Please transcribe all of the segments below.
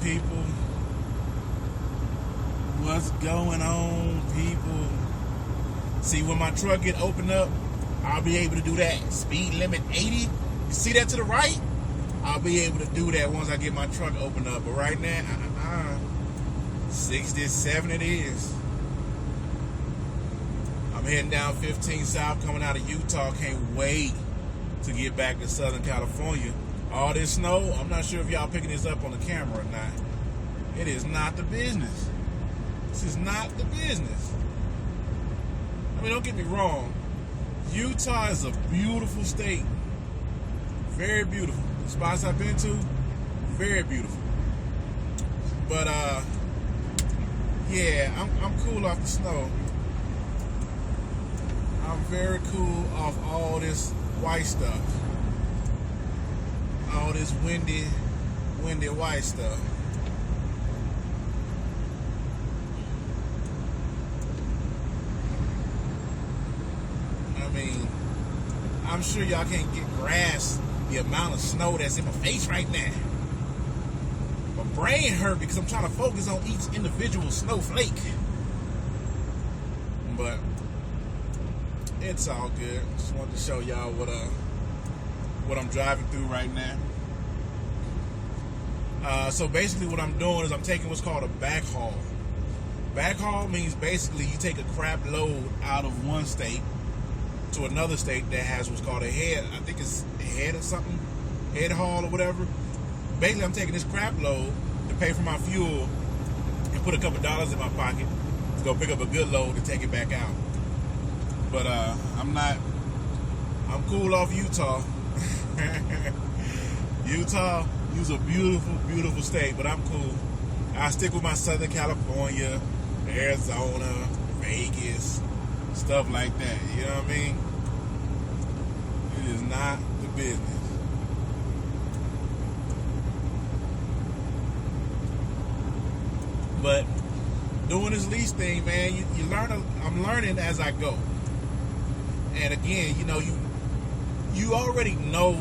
people? What's going on, people? See, when my truck get opened up, I'll be able to do that. Speed limit 80. You see that to the right? I'll be able to do that once I get my truck opened up. But right now, 67 it is. I'm heading down 15 South, coming out of Utah. Can't wait to get back to Southern California. All this snow, I'm not sure if y'all picking this up on the camera or not. It is not the business. This is not the business. I mean, don't get me wrong. Utah is a beautiful state. Very beautiful. The spots I've been to, very beautiful. But, yeah, I'm cool off the snow. I'm very cool off all this white stuff. All this windy white stuff. I mean, I'm sure y'all can't grasp the amount of snow that's in my face right now. My brain hurt because I'm trying to focus on each individual snowflake. But it's all good. Just wanted to show y'all what I'm driving through right now. So basically what I'm doing is I'm taking what's called a backhaul. Backhaul means basically you take a crap load out of one state to another state that has what's called a head. I think it's a head or something. Head haul or whatever. Basically I'm taking this crap load to pay for my fuel and put a couple dollars in my pocket to go pick up a good load to take it back out. But I'm cool off Utah. Utah is a beautiful, beautiful state, but I'm cool. I stick with my Southern California, Arizona, Vegas, stuff like that. You know what I mean? It is not the business. But doing this lease thing, man, you learn. I'm learning as I go. And again, you know, you already know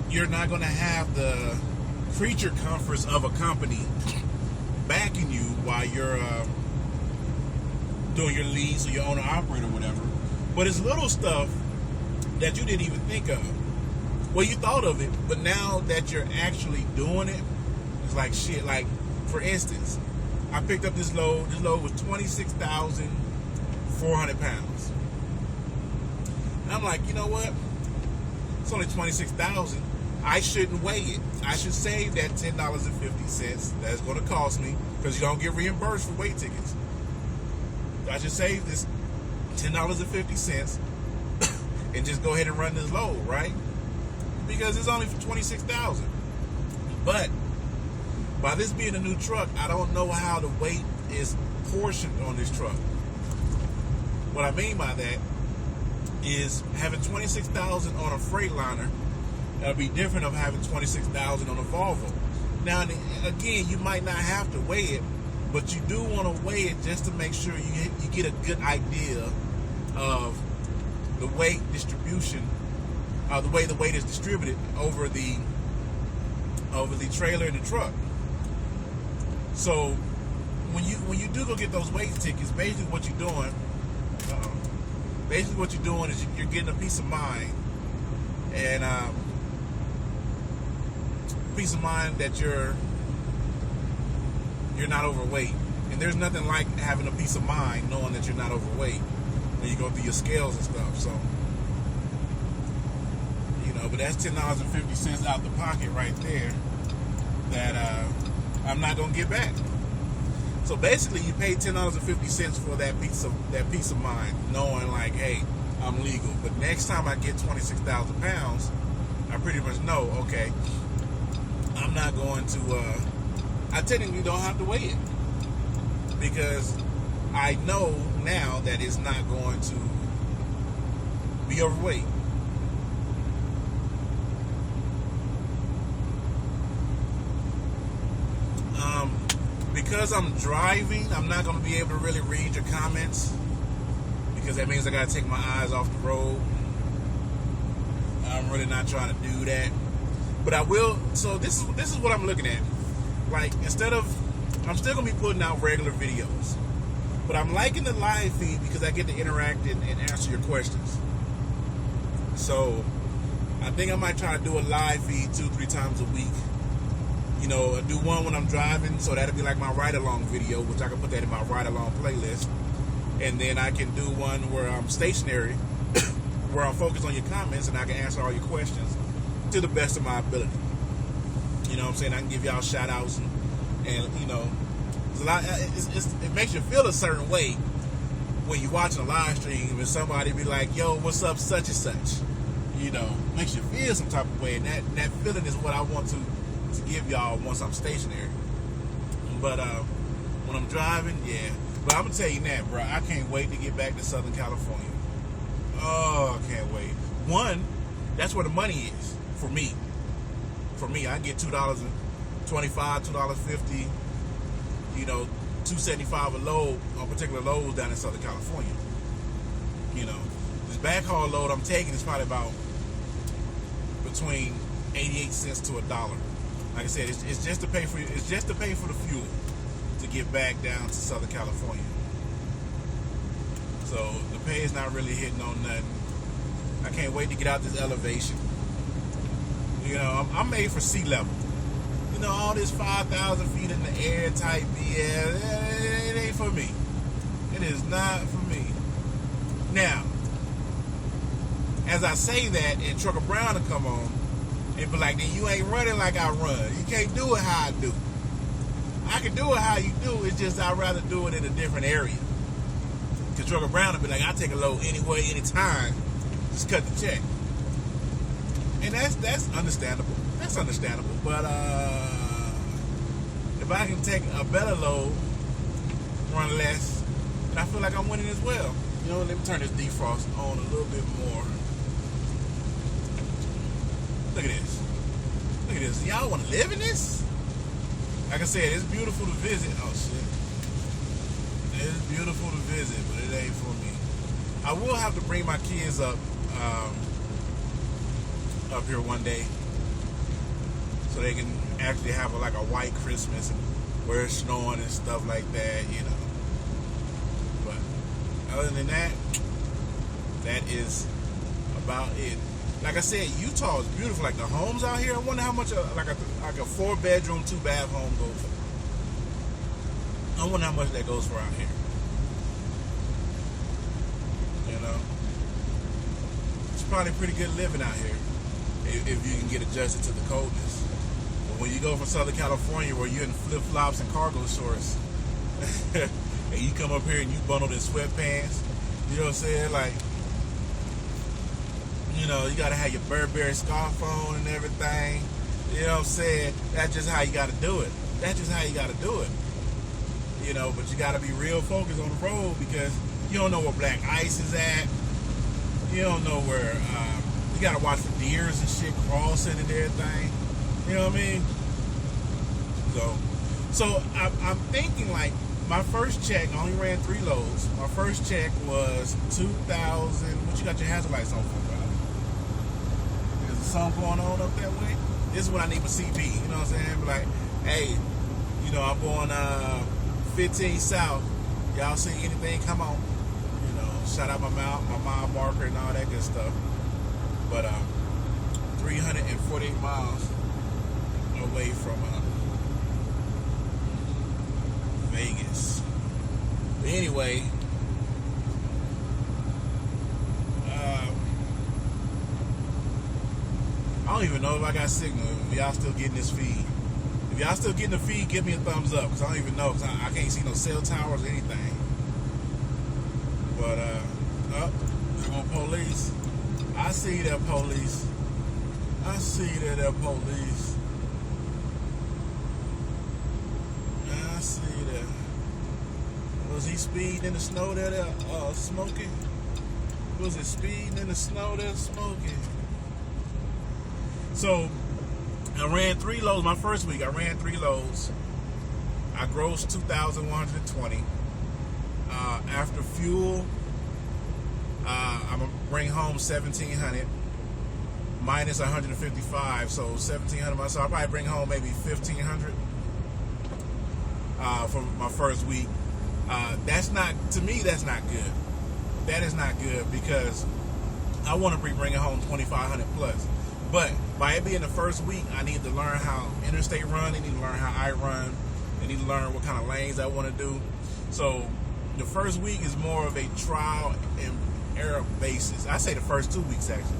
you're not going to have the creature comforts of a company backing you while you're doing your lease or your owner operator or whatever. But it's little stuff that you didn't even think of. Well, you thought of it, but now that you're actually doing it, it's like shit. Like, for instance, I picked up this load. This load was 26,400 pounds. And I'm like, you know what? It's only 26,000. I shouldn't weigh it. I should save that $10.50 that's going to cost me, because you don't get reimbursed for weight tickets. I should save this $10.50 and just go ahead and run this load, right? Because it's only for 26,000. But by this being a new truck, I don't know how the weight is portioned on this truck. What I mean by that is having 26,000 on a Freightliner, that'll be different of having 26,000 on a Volvo. Now, again, you might not have to weigh it, but you do want to weigh it just to make sure you get a good idea of the weight distribution, the way the weight is distributed over the trailer and the truck. So when you do go get those weight tickets, basically what you're doing is you're getting a peace of mind, and peace of mind that you're not overweight. And there's nothing like having a peace of mind knowing that you're not overweight when you go through your scales and stuff. So, you know, but that's $10.50 out the pocket right there that I'm not gonna get back. So basically, you pay $10.50 for that peace of mind, knowing like, hey, I'm legal. But next time I get 26,000 pounds, I pretty much know, okay, I'm not going to. I technically don't have to weigh it, because I know now that it's not going to be overweight. Because I'm driving, I'm not going to be able to really read your comments, because that means I got to take my eyes off the road. I'm really not trying to do that. But I will. So this is what I'm looking at. Like, instead of, I'm still gonna be putting out regular videos, but I'm liking the live feed because I get to interact and answer your questions. So I think I might try to do a live feed 2-3 times a week. You know, do one when I'm driving, so that'll be like my ride-along video, which I can put that in my ride-along playlist. And then I can do one where I'm stationary, where I'm focused on your comments and I can answer all your questions to the best of my ability. You know what I'm saying? I can give y'all shout-outs and you know, it's a lot. It makes you feel a certain way when you're watching a live stream and somebody be like, yo, what's up, such and such? You know, makes you feel some type of way, and that feeling is what I want to give y'all once I'm stationary. But when I'm driving, yeah. But I'm gonna tell you that, bro, I can't wait to get back to Southern California. Oh, I can't wait. One, that's where the money is for me. For me, I get $2.25, $2.50, you know, $2.75 a load on particular loads down in Southern California. You know, this backhaul load I'm taking is probably about between 88 cents to $1. Like I said, it's just to pay for the fuel to get back down to Southern California. So the pay is not really hitting on nothing. I can't wait to get out this elevation. You know, I'm made for sea level. You know, all this 5,000 feet in the air type BS, it ain't for me. It is not for me. Now, as I say that, and Trucker Brown will come on and be like, then you ain't running like I run. You can't do it how I do. I can do it how you do. It's just I'd rather do it in a different area. Because Trucker Brown will be like, I take a load anywhere, anytime. Just cut the check. And that's understandable. That's understandable. But if I can take a better load, run less, and I feel like I'm winning as well. You know, let me turn this defrost on a little bit more. Look at this. Look at this. Y'all want to live in this? Like I said, it's beautiful to visit. Oh, shit. It's beautiful to visit, but it ain't for me. I will have to bring my kids up here one day so they can actually have like a white Christmas and where it's snowing and stuff like that, you know. But other than that, that is about it. Like I said, Utah is beautiful. Like the homes out here, I wonder how much like a 4-bedroom, 2-bath home goes for. I wonder how much that goes for out here. You know, it's probably pretty good living out here if you can get adjusted to the coldness. But when you go from Southern California, where you're in flip-flops and cargo shorts, and you come up here and you bundled in sweatpants, you know what I'm saying? Like, you know, you got to have your Burberry scarf on and everything. You know what I'm saying? That's just how you got to do it. That's just how you got to do it. You know, but you got to be real focused on the road because you don't know where black ice is at. You don't know where, you got to watch for deers and shit crossing and everything. You know what I mean? So I'm thinking like my first check, I only ran 3 loads. My first check was 2,000. What you got your hazard lights on for, bro? There's something going on up that way. This is what I need for CB. You know what I'm saying? Be like, hey, you know, I'm going 15 south. Y'all see anything? Come on. You know, shout out my mile marker and all that good stuff. But 348 miles away from Vegas. But anyway, I don't even know if I got signal. If y'all still getting this feed. If y'all still getting the feed, give me a thumbs up. Because I don't even know. Because I can't see no cell towers or anything. But, they're going to police. I see that police. I see that police. I see that. Was he speeding in the snow there, smoking? Was it speeding in the snow there, smoking? So, I ran 3 loads. My first week, I ran 3 loads. I grossed $2,120. After fuel, I'm gonna bring home $1,700. minus 155, so 1,700. So I'll probably bring home maybe 1,500 for my first week. That's not, to me, that's not good. That is not good, because I want to be bringing home 2,500 plus. But by it being the first week, I need to learn how interstate run. I need to learn how I run. I need to learn what kind of lanes I want to do. So the first week is more of a trial and error basis. I say the first 2 weeks, actually.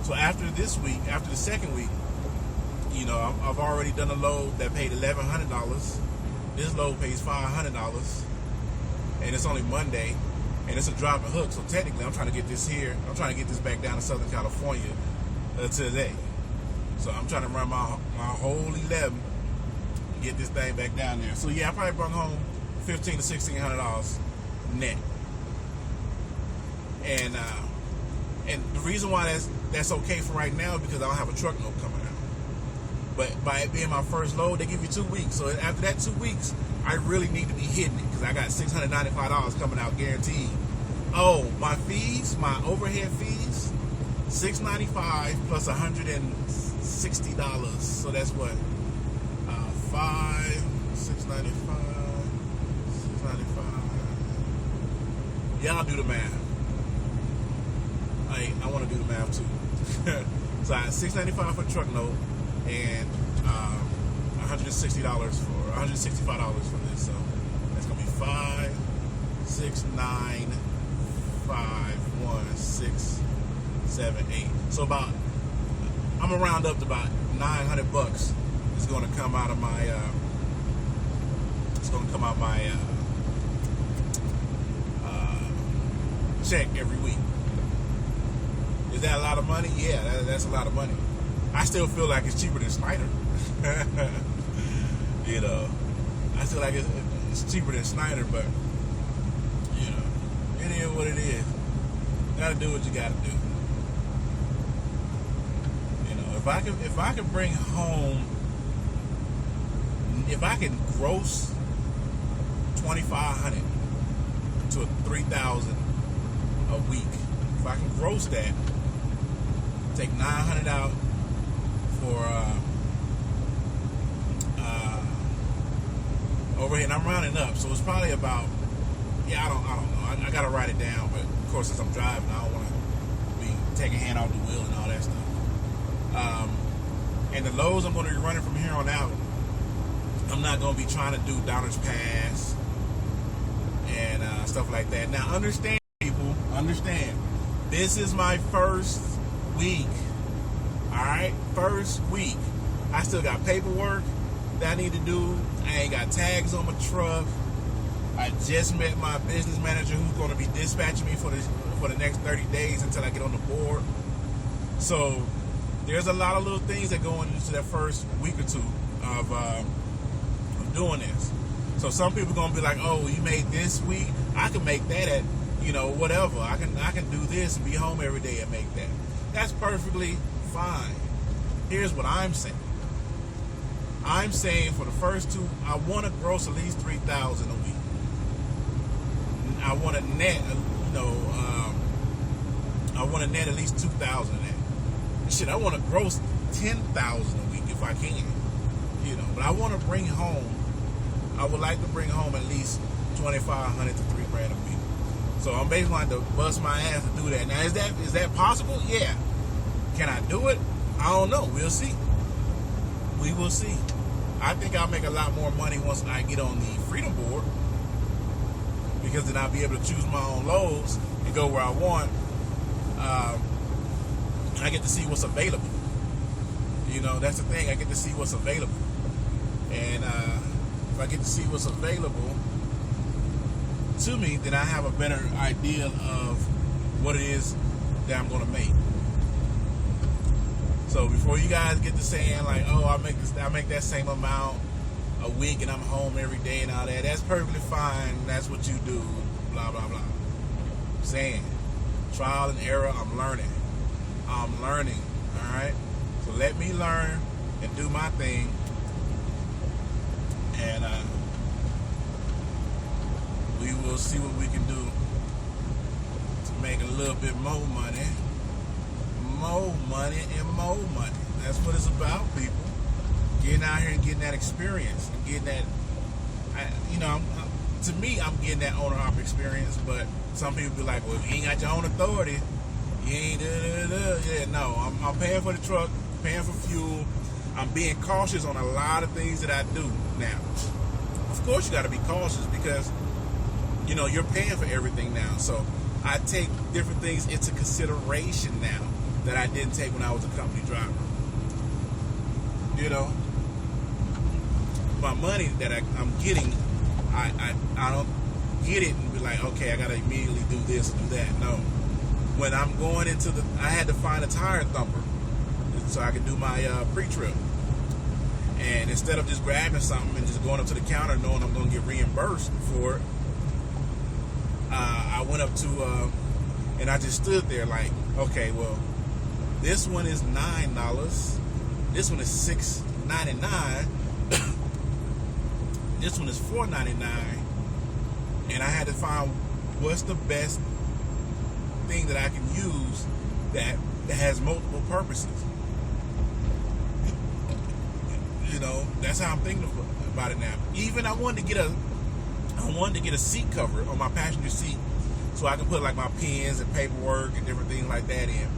So after this week, after the second week, you know, I've already done a load that paid $1,100. This load pays $500, and it's only Monday, and it's a drop and hook. So technically, I'm trying to get this here. I'm trying to get this back down to Southern California today. So I'm trying to run my whole 11, get this thing back down there. So yeah, I probably brought home $1,500 to $1,600 net. And the reason why that's okay for right now is because I don't have a truck note coming out. But by it being my first load, they give you 2 weeks. So after that 2 weeks, I really need to be hitting it, because I got $695 coming out guaranteed. Oh, my fees, my overhead fees, $695 plus $160. So that's what? $695. Y'all do the math. I want to do the math too. So I had $695 for truck note and $165 for this. So that's gonna be 5, 6, 9, 5, 1, 6, 7, 8. So about, I'm gonna round up to about $900 is gonna come out of my check every week. Is that a lot of money? Yeah, that's a lot of money. I still feel like it's cheaper than Snyder. You know, I feel like it's cheaper than Snyder, but you know, it is what it is. You gotta do what you gotta do. You know, if I could bring home, if I can gross 2,500 to 3,000 a week, if I can gross that, take 900 out for overhead, and I'm rounding up, so it's probably about, I don't know, I gotta write it down, but of course since I'm driving, I don't want to be taking hand off the wheel and all that stuff. And the loads I'm going to be running from here on out, I'm not going to be trying to do Downers Pass and stuff like that. Now understand, people, understand, this is my first week. Alright, first week. I still got paperwork that I need to do. I ain't got tags on my truck. I just met my business manager who's going to be dispatching me for the next 30 days until I get on the board. So there's a lot of little things that go into that first week or two of doing this. So some people are going to be like, oh, you made this week, I can make that at, you know, whatever. I can do this and be home every day and make that. That's perfectly fine. Here's what I'm saying. I'm saying for the first two, I want to gross at least 3,000 a week. I want to net, I want to net at least 2,000 of that. Shit, I want to gross 10,000 a week if I can. You know, but I want to bring home, I would like to bring home at least 2,500 to $3,000 a week. So I'm basically going to bust my ass to do that. Now, is that possible? Yeah. Can I do it? I don't know. We'll see. We will see. I think I'll make a lot more money once I get on the Freedom Board, because then I'll be able to choose my own loads and go where I want. I get to see what's available. You know, that's the thing. I get to see what's available. And if I get to see what's available to me, then I have a better idea of what it is that I'm going to make. So before you guys get to saying like, oh, I make that same amount a week and I'm home every day and all that, that's perfectly fine. That's what you do. Blah blah blah. I'm saying, trial and error. I'm learning. All right. So let me learn and do my thing, and we will see what we can do to make a little bit more money. more money and more money. That's what it's about, people. Getting out here and getting that experience. And getting that, to me, I'm getting that owner-op experience, but some people be like, well, if you ain't got your own authority, you ain't Yeah, no, I'm paying for the truck, paying for fuel. I'm being cautious on a lot of things that I do now. Of course, you got to be cautious because, you're paying for everything now. So I take different things into consideration now that I didn't take when I was a company driver. My money that I'm getting, I don't get it and be like, okay, I got to immediately do this and do that. No. When I'm going into I had to find a tire thumper so I could do my pre-trip. And instead of just grabbing something and just going up to the counter knowing I'm going to get reimbursed for it, I went up to, and I just stood there like, okay, well, this one is $9. This one is $6.99. This one is $4.99. And I had to find what's the best thing that I can use that has multiple purposes. That's how I'm thinking about it now. Even I wanted to get a seat cover on my passenger seat so I can put like my pens and paperwork and different things like that in.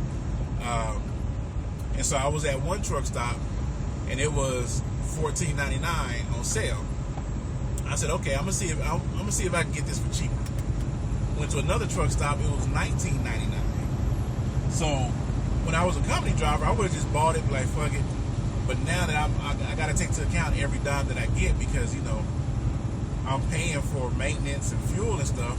And so I was at one truck stop and it was $14.99 on sale. I said, okay, I'm gonna see if I can get this for cheaper. Went to another truck stop, it was $19.99. So when I was a company driver, I would have just bought it, like fuck it. But now that I got to take into account every dime that I get because I'm paying for maintenance and fuel and stuff.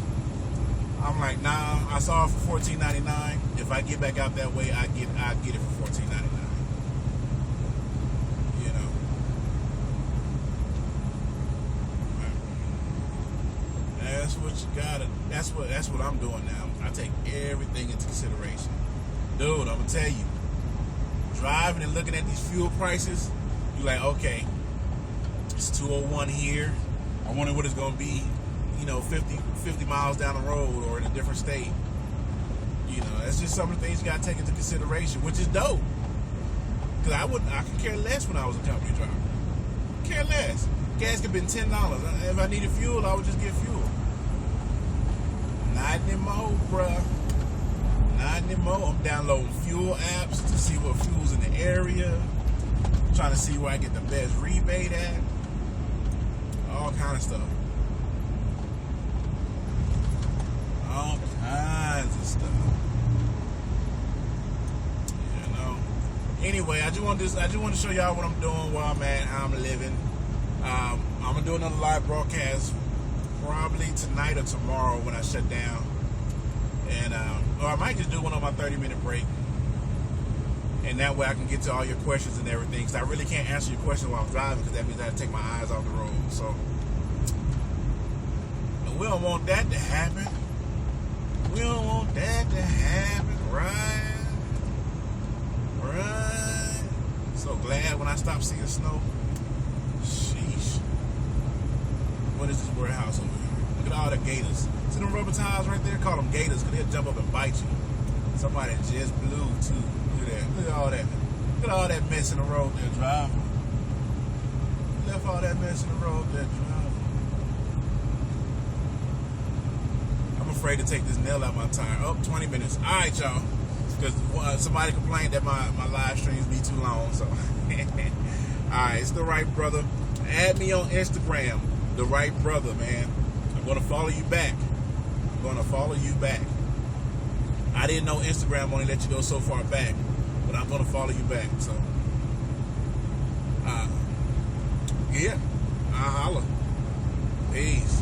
I'm like, nah, I saw it for $14.99. If I get back out that way, I get it for $14.99. That's what you gotta. That's what I'm doing now. I take everything into consideration, dude. I'm gonna tell you. Driving and looking at these fuel prices, you're like, okay, it's 201 here. I wonder what it's going to be, 50 miles down the road or in a different state. That's just some of the things you got to take into consideration, which is dope. Because I could care less when I was a company driver. Care less. Gas could have been $10. If I needed fuel, I would just get fuel. Not anymore, bruh. Not anymore. I'm downloading fuel apps to see what fuel's in the area. I'm trying to see where I get the best rebate at. All kind of stuff. All kinds of stuff. Anyway, I just want to show y'all what I'm doing, where I'm at, how I'm living. I'm gonna do another live broadcast probably tonight or tomorrow when I shut down. And or I might just do one on my 30-minute break. And that way I can get to all your questions and everything. Because I really can't answer your questions while I'm driving, because that means I have to take my eyes off the road. So, and we don't want that to happen. We don't want that to happen, right? Right. So glad when I stopped seeing snow. Sheesh. What is this warehouse over here? Look at all the gators. See them rubber tires right there? Call them gators because they'll jump up and bite you. Somebody just blew too. Look at that. Look at all that. Look at all that mess in the road there, driver. Left all that mess in the road there, driver. I'm afraid to take this nail out my tire. Oh, 20 minutes. All right, y'all. Because somebody complained that my live streams be too long. So, alright, it's The Right Brother. Add me on Instagram, The Right Brother, man. I'm going to follow you back. I'm going to follow you back. I didn't know Instagram only let you go so far back, but I'm going to follow you back. So, yeah, I'll holler. Peace.